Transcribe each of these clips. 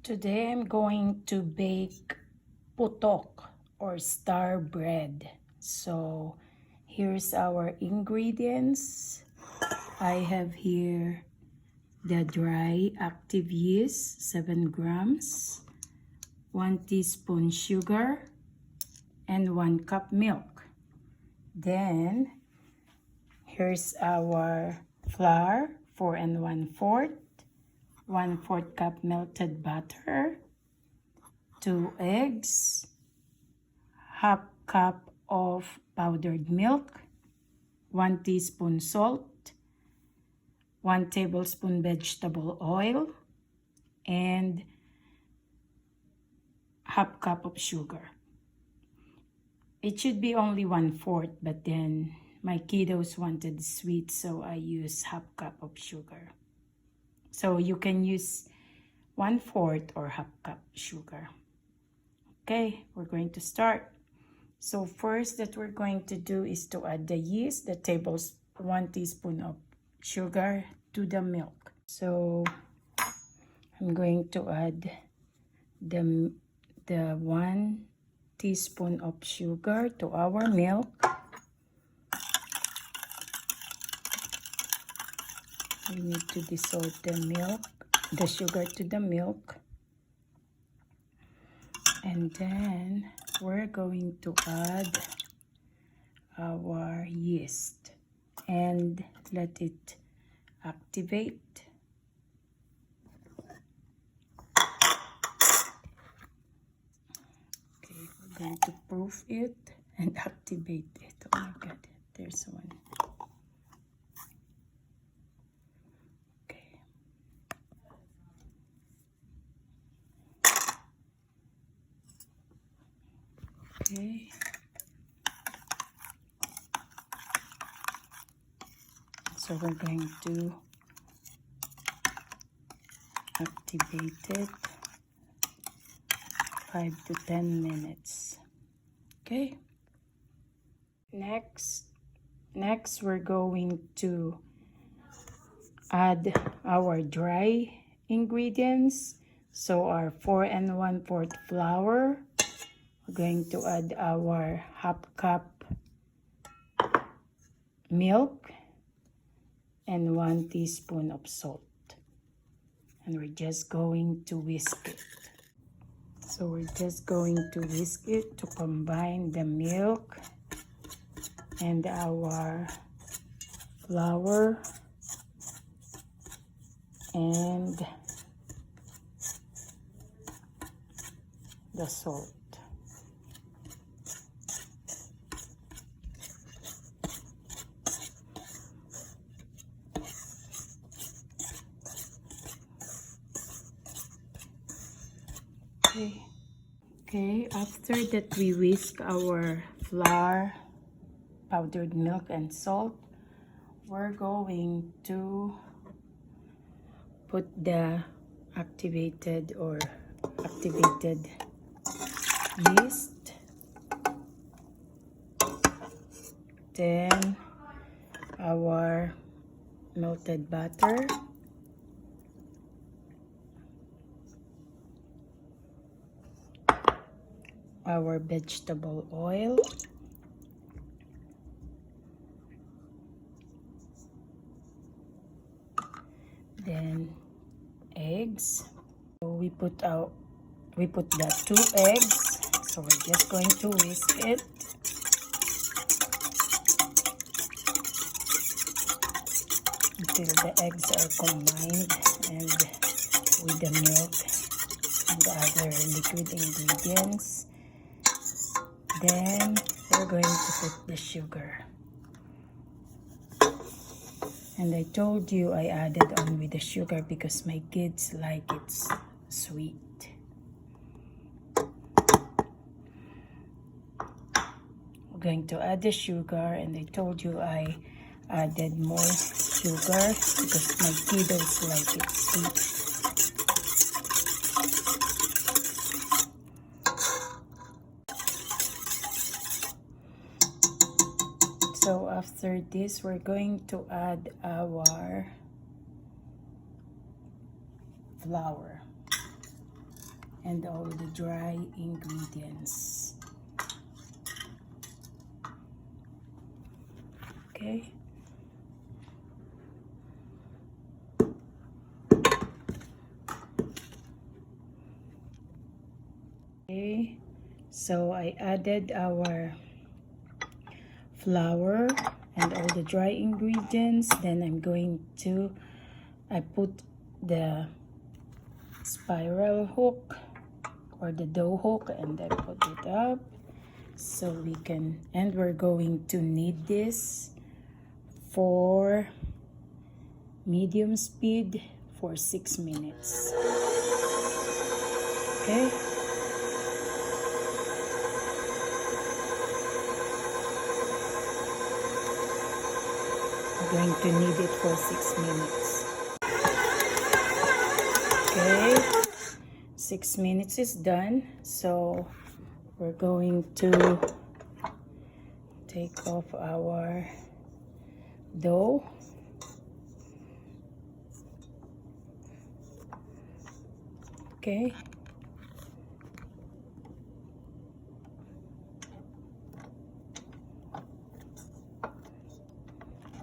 Today I'm going to bake putok or star bread. So here's our ingredients. I have here the dry active yeast, 7 grams, 1 teaspoon sugar, and 1 cup milk. Then here's our flour, 4 1/4, 1/4 cup melted butter, 2 eggs, half cup of powdered milk, 1 teaspoon salt, 1 tablespoon vegetable oil, and half cup of sugar. It should be only 1/4, but then my kiddos wanted sweet, so I use half cup of sugar. So you can use 1/4 or half cup sugar. Okay, we're going to start. So first that we're going to do is to add the yeast, the 1 teaspoon of sugar to the milk. So I'm going to add the 1 teaspoon of sugar to our milk. We need to dissolve the sugar to the milk. And then we're going to add our yeast and let it activate. Okay, we're going to proof it and activate it. Oh my God, there's one. Okay. So we're going to activate it 5 to 10 minutes. Okay. Next we're going to add our dry ingredients. So our 4 1/4 flour. We're going to add our half cup milk and 1 teaspoon of salt. And we're just going to whisk it. So we're just going to whisk it to combine the milk and our flour and the salt. Okay, after that we whisk our flour, powdered milk, and salt, we're going to put the activated yeast, then our melted butter, our vegetable oil, then eggs. So we put the 2 eggs. So we're just going to whisk it. Until the eggs are combined and with the milk and the other liquid ingredients. Then we're going to put the sugar. And I told you I added on with the sugar because my kids like it sweet. We're going to add the sugar, and I told you I added more sugar because my kiddos like it sweet. So after this, we're going to add our flour. and all the dry ingredients. Okay. Okay, so I added our flour and all the dry ingredients. Then I put the spiral hook or the dough hook, and I put it up so we're going to knead this for medium speed for 6 minutes. Okay. We're going to knead it for 6 minutes. Okay, 6 minutes is done. So we're going to take off our dough. Okay.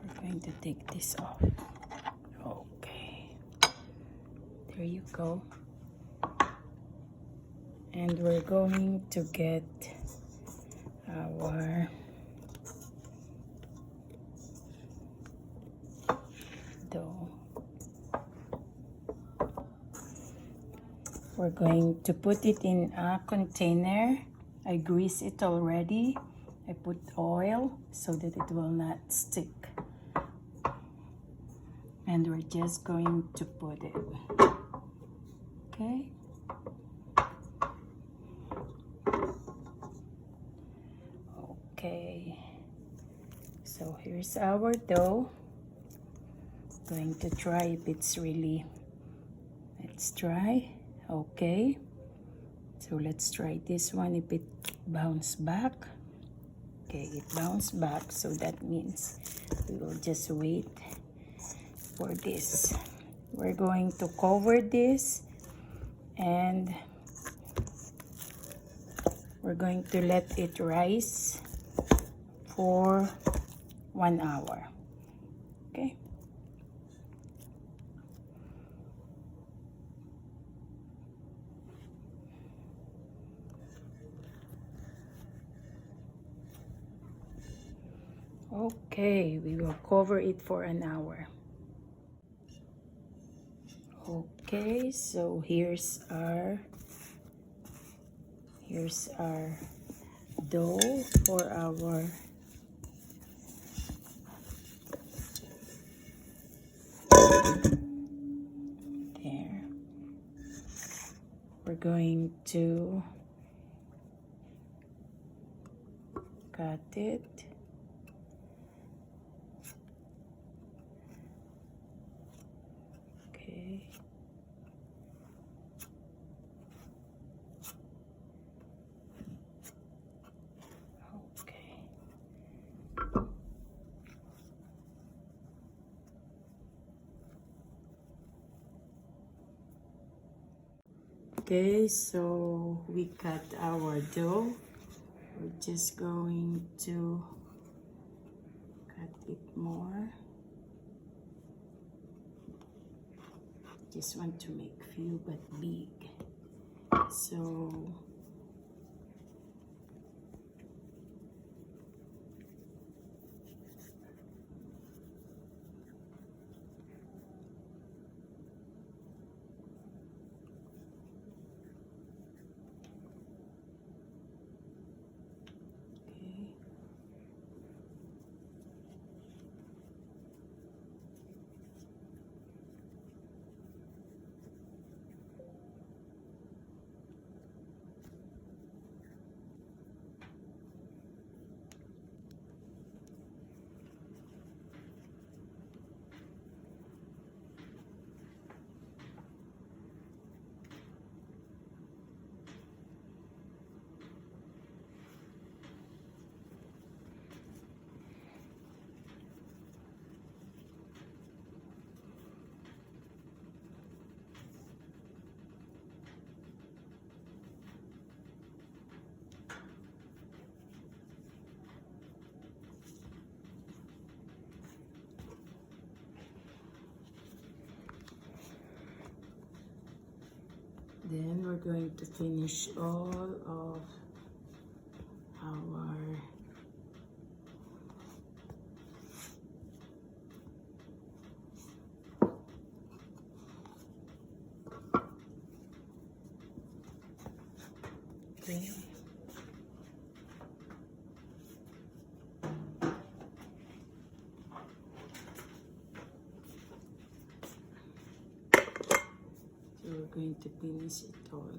We're going to take this off. Okay. There you go. And we're going to get our dough. We're going to put it in a container. I grease it already. I put oil so that it will not stick. And we're just going to put it. Okay. Okay. So here's our dough. Going to try if it's really, let's try. Okay, so let's try this one. If it bounced back, okay, it bounced back, so that means we will just wait for this. We're going to cover this and we're going to let it rise for 1 hour. Okay. Okay, we will cover it for an hour. Okay, so here's our dough for our there. We're going to cut it. Okay. Okay, so we cut our dough. We're just going to cut it more. Just want to make few but big. So Then we're going to finish all of our cream. So we're going to finish it all.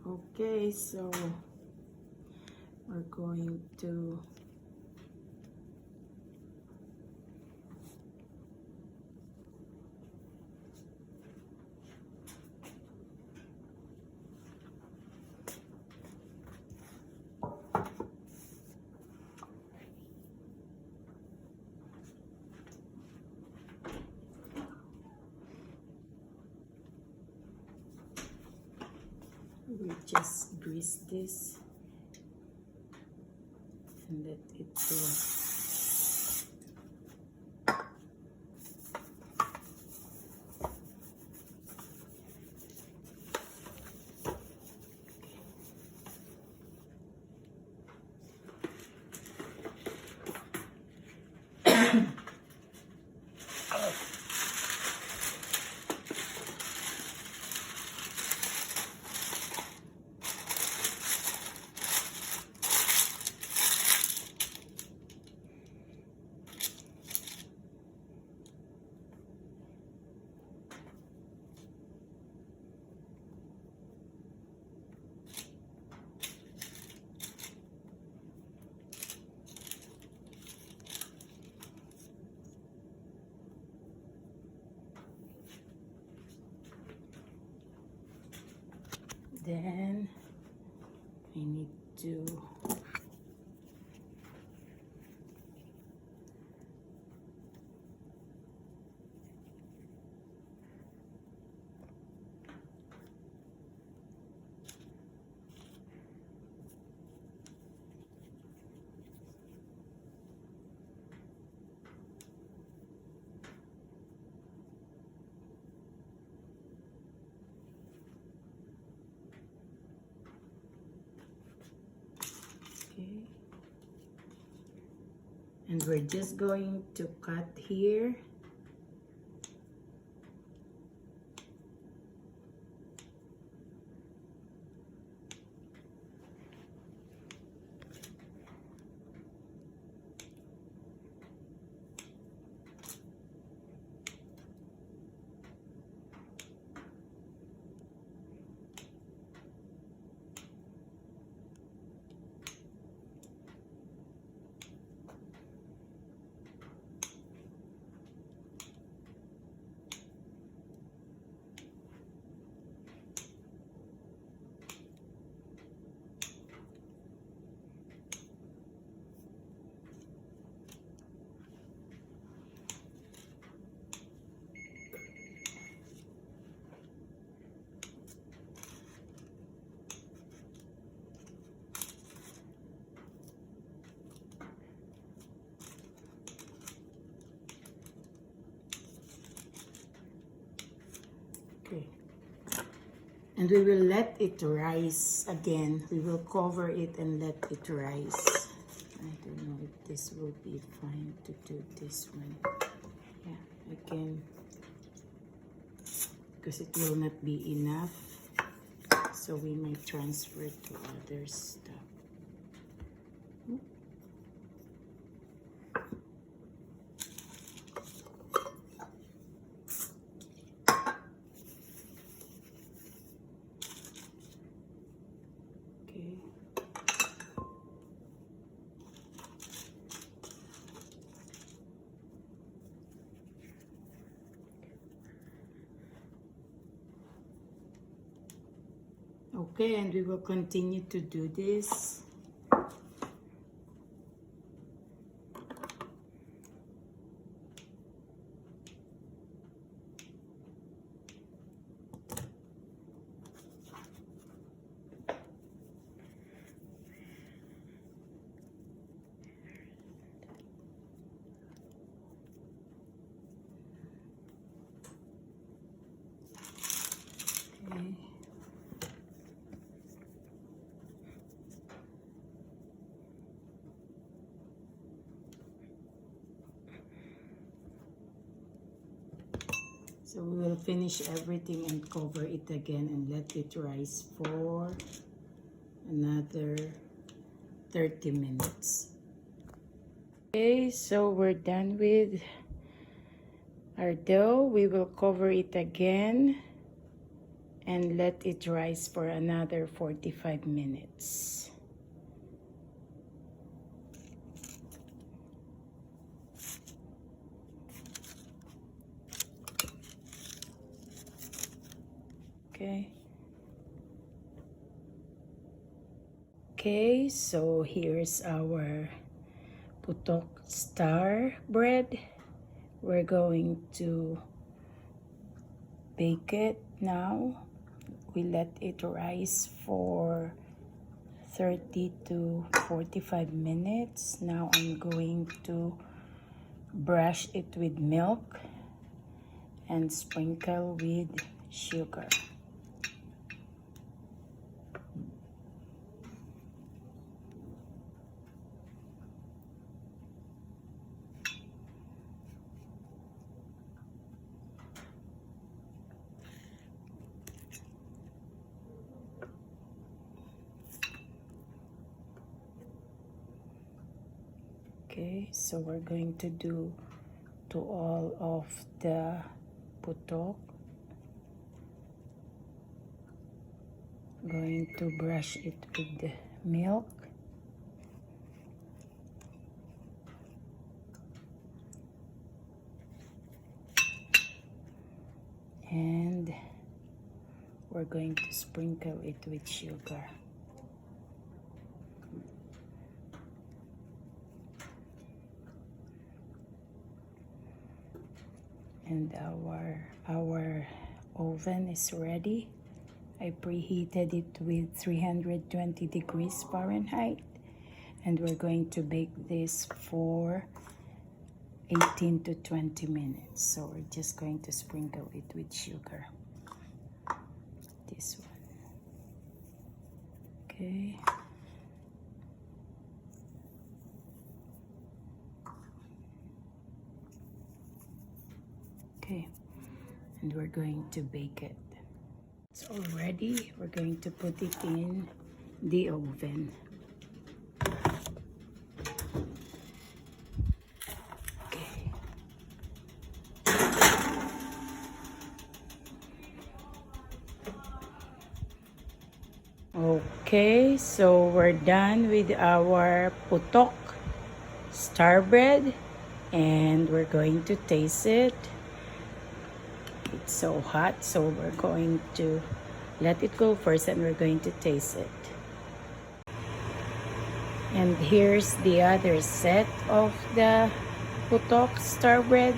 Okay, so we're going to we just grease this and let it go. Then I need to and we're just going to cut here. Okay. And we will let it rise again. We will cover it and let it rise. I don't know if this will be fine to do this one. Yeah, I can, because it will not be enough. So we might transfer to other stuff. Okay, and we will continue to do this. So we will finish everything and cover it again and let it rise for another 30 minutes. Okay, so we're done with our dough. We will cover it again and let it rise for another 45 minutes. Okay. Okay, so here's our Putok star bread. We're going to bake it now. We let it rise for 30 to 45 minutes. Now I'm going to brush it with milk and sprinkle with sugar. Okay, so we're going to do to all of the putok. Going to brush it with the milk. And we're going to sprinkle it with sugar. And our oven is ready. I preheated it with 320 degrees Fahrenheit, and we're going to bake this for 18 to 20 minutes. So we're just going to sprinkle it with sugar. This one. Okay. Okay, and we're going to bake it. It's all ready. We're going to put it in the oven. Okay. Okay, so we're done with our putok star bread, and we're going to taste it. It's so hot, so we're going to let it go first and we're going to taste it. And here's the other set of the Putok star bread.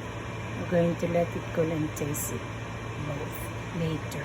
We're going to let it cool and taste it both later.